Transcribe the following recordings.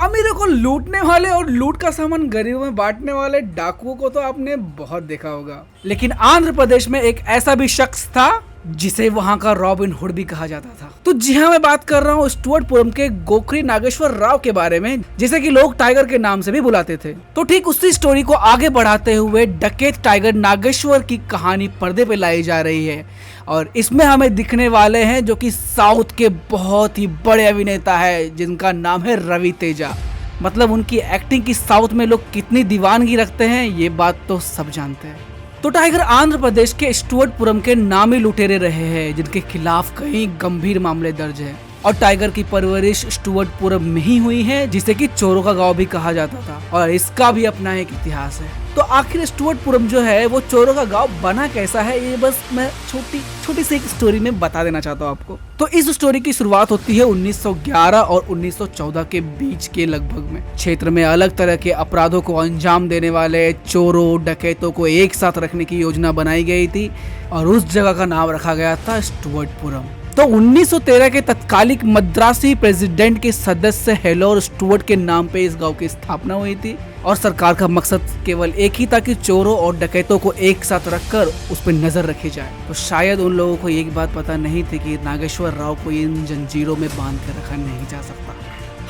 अमीरों को लूटने वाले और लूट का सामान गरीबों में बांटने वाले डाकुओं को तो आपने बहुत देखा होगा, लेकिन आंध्र प्रदेश में एक ऐसा भी शख्स था जिसे वहां का रॉबिन हुड भी कहा जाता था। तो जी हाँ, मैं बात कर रहा हूँ स्टुअर्टपुरम के गोखरी नागेश्वर राव के बारे में, जिसे कि लोग टाइगर के नाम से भी बुलाते थे। तो ठीक उसी स्टोरी को आगे बढ़ाते हुए डकैत टाइगर नागेश्वर की कहानी पर्दे पे लाई जा रही है और इसमें हमें दिखने वाले हैं जो कि साउथ के बहुत ही बड़े अभिनेता है जिनका नाम है रवि तेजा। मतलब उनकी एक्टिंग की साउथ में लोग कितनी दीवानगी रखते हैं ये बात तो सब जानते हैं। तो टाइगर आंध्र प्रदेश के स्टुअर्टपुरम के नामी लुटेरे रहे हैं जिनके खिलाफ कई गंभीर मामले दर्ज हैं और टाइगर की परवरिश स्टुअर्टपुरम में ही हुई है जिसे कि चोरों का गांव भी कहा जाता था और इसका भी अपना एक इतिहास है। तो आखिर स्टुअर्टपुरम जो है वो चोरों का गांव बना कैसा है ये बस मैं छोटी सी एक स्टोरी में बता देना चाहता हूँ आपको। तो इस स्टोरी की शुरुआत होती है 1911 और 1914 के बीच के लगभग में। क्षेत्र में अलग तरह के अपराधों को अंजाम देने वाले चोरों डकैतों को एक साथ रखने की योजना बनाई गई थी और उस जगह का नाम रखा गया था स्टुअर्टपुरम। तो 1913 के तत्कालिक मद्रासी प्रेसिडेंट के सदस्य हेलोर स्टुअर्ट के नाम पे इस गांव की स्थापना हुई थी और सरकार का मकसद केवल एक ही था कि चोरों और डकैतों को एक साथ रखकर उस पर नजर रखी जाए। तो शायद उन लोगों को एक बात पता नहीं थी कि नागेश्वर राव को इन जंजीरों में बांध कर रखा नहीं जा सकता।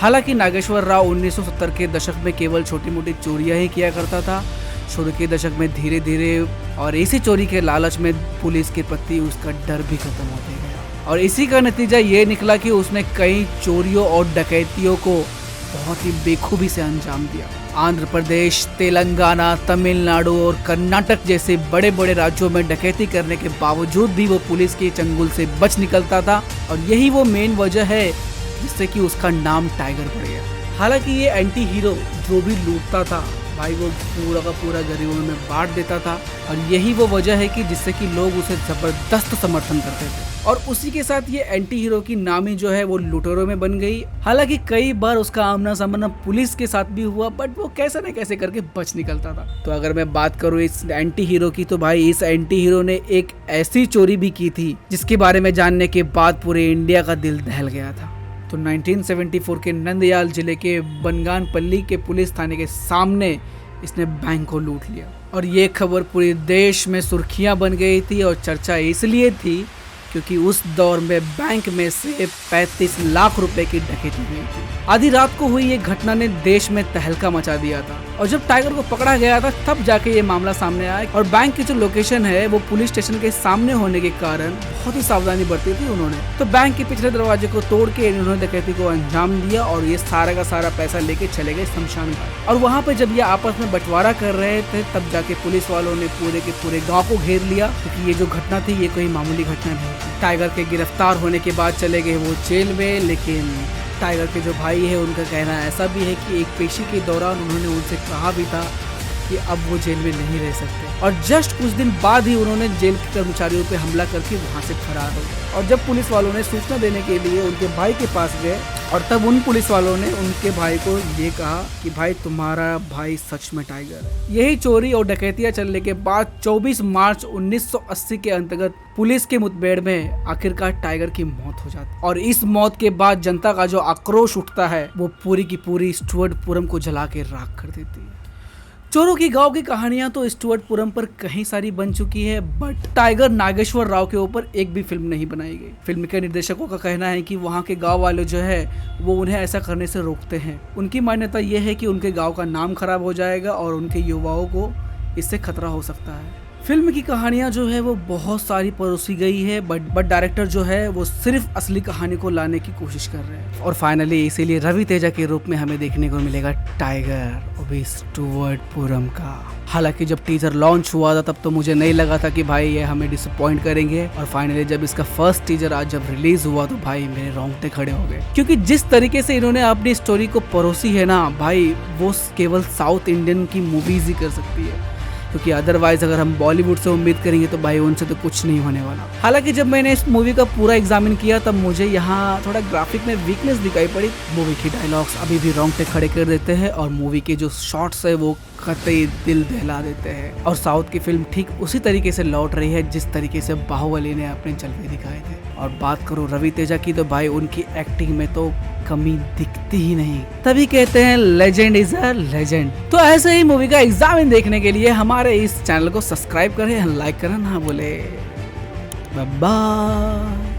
हालांकि नागेश्वर राव 1970 के दशक में केवल छोटी मोटी चोरियां ही किया करता था। शुरू के दशक में धीरे धीरे और इसी चोरी के लालच में पुलिस के प्रति उसका डर भी खत्म होते गया और इसी का नतीजा ये निकला कि उसने कई चोरियों और डकैतियों को बहुत ही बेखूबी से अंजाम दिया। आंध्र प्रदेश, तेलंगाना, तमिलनाडु और कर्नाटक जैसे बड़े बड़े राज्यों में डकैती करने के बावजूद भी वो पुलिस के चंगुल से बच निकलता था और यही वो मेन वजह है जिससे कि उसका नाम टाइगर पड़ गया। हालांकि ये एंटी हीरो जो भी लूटता था भाई वो पूरा का पूरा गरीबों में बांट देता था और यही वो वजह है कि जिससे कि लोग उसे जबरदस्त समर्थन करते थे और उसी के साथ ये एंटी हीरो की नामी जो है वो लुटेरों में बन गई। हालांकि कई बार उसका आमना सामना पुलिस के साथ भी हुआ बट वो कैसे न कैसे करके बच निकलता था। तो अगर मैं बात करूँ इस एंटी हीरो की तो भाई इस एंटी हीरो ने एक ऐसी चोरी भी की थी जिसके बारे में जानने के बाद पूरे इंडिया का दिल दहल गया था। तो 1974 के नंदयाल जिले के बनगानपल्ली के पुलिस थाने के सामने इसने बैंक को लूट लिया और ये खबर पूरे देश में सुर्खियां बन गई थी और चर्चा इसलिए थी क्योंकि उस दौर में बैंक में से 35 लाख रुपए की डकैती हुई थी। आधी रात को हुई ये घटना ने देश में तहलका मचा दिया था और जब टाइगर को पकड़ा गया था तब जाके ये मामला सामने आया और बैंक की जो लोकेशन है वो पुलिस स्टेशन के सामने होने के कारण बहुत ही सावधानी बरती थी उन्होंने। तो बैंक के पिछले दरवाजे को तोड़ के इन्होंने डकैती को अंजाम दिया और ये सारा का सारा पैसा लेके चले गए शमशान घाट। और वहाँ पे जब ये आपस में बंटवारा कर रहे थे तब जाके पुलिस वालों ने पूरे के पूरे गाँव को घेर लिया क्योंकि ये जो घटना थी ये कोई मामूली घटना नहीं थी। टाइगर के गिरफ्तार होने के बाद चले गए वो जेल में, लेकिन टाइगर के जो भाई है उनका कहना ऐसा भी है कि एक पेशी के दौरान उन्होंने उनसे कहा भी था कि अब वो जेल में नहीं रह सकते और जस्ट कुछ दिन बाद ही उन्होंने जेल के कर्मचारियों पे हमला करके वहां से फरार हो गए। और जब पुलिस वालों ने सूचना देने के लिए उनके भाई के पास गए और तब उन पुलिस वालों ने उनके भाई को ये कहा कि भाई तुम्हारा भाई सच में टाइगर है। यही चोरी और डकैतियां चलने के बाद 24 मार्च 1980 के अंतर्गत पुलिस के मुठभेड़ में आखिरकार टाइगर की मौत हो जाती और इस मौत के बाद जनता का जो आक्रोश उठता है वो पूरी की पूरी स्टुअर्टपुरम को जला के राख कर देती है। चोरों की गांव की कहानियां तो स्टुअर्टपुरम पर कहीं सारी बन चुकी है बट टाइगर नागेश्वर राव के ऊपर एक भी फिल्म नहीं बनाई गई। फिल्म के निर्देशकों का कहना है कि वहां के गांव वाले जो है वो उन्हें ऐसा करने से रोकते हैं। उनकी मान्यता यह है कि उनके गांव का नाम खराब हो जाएगा और उनके युवाओं को इससे खतरा हो सकता है। फिल्म की कहानियां जो है वो बहुत सारी परोसी गई है बट डायरेक्टर जो है वो सिर्फ असली कहानी को लाने की कोशिश कर रहे हैं और फाइनली इसीलिए रवि तेजा के रूप में हमें देखने को मिलेगा टाइगर वो भी स्टुअर्टपुरम का। हालांकि जब टीजर लॉन्च हुआ था तब तो मुझे नहीं लगा था कि भाई ये हमें डिसअपॉइंट करेंगे और फाइनली जब इसका फर्स्ट टीजर आज जब रिलीज हुआ तो भाई मेरे रोंगटे खड़े हो गए क्योंकि जिस तरीके से इन्होंने अपनी स्टोरी को परोसी है ना भाई वो केवल साउथ इंडियन की मूवीज ही कर सकती है क्योंकि अदरवाइज अगर हम बॉलीवुड से उम्मीद करेंगे तो भाई उनसे तो कुछ नहीं होने वाला। हालांकि जब मैंने इस मूवी का पूरा एग्जामिन किया तब मुझे यहाँ थोड़ा ग्राफिक में वीकनेस दिखाई पड़ी। मूवी की डायलॉग्स अभी भी रोंगटे खड़े कर देते हैं और मूवी के जो शॉट्स है वो कतई दिल दहला देते हैं और साउथ की फिल्म ठीक उसी तरीके से लौट रही है जिस तरीके से बाहुबली ने अपने जलवे दिखाए थे। और बात करूँ रवि तेजा की तो भाई उनकी एक्टिंग में तो कमी दिखती ही नहीं। तभी कहते हैं लेजेंड इज अ लेजेंड। तो ऐसे ही मूवी का एग्जामिन देखने के लिए हमारे इस चैनल को सब्सक्राइब करें, लाइक करना ना भूले। Bye bye.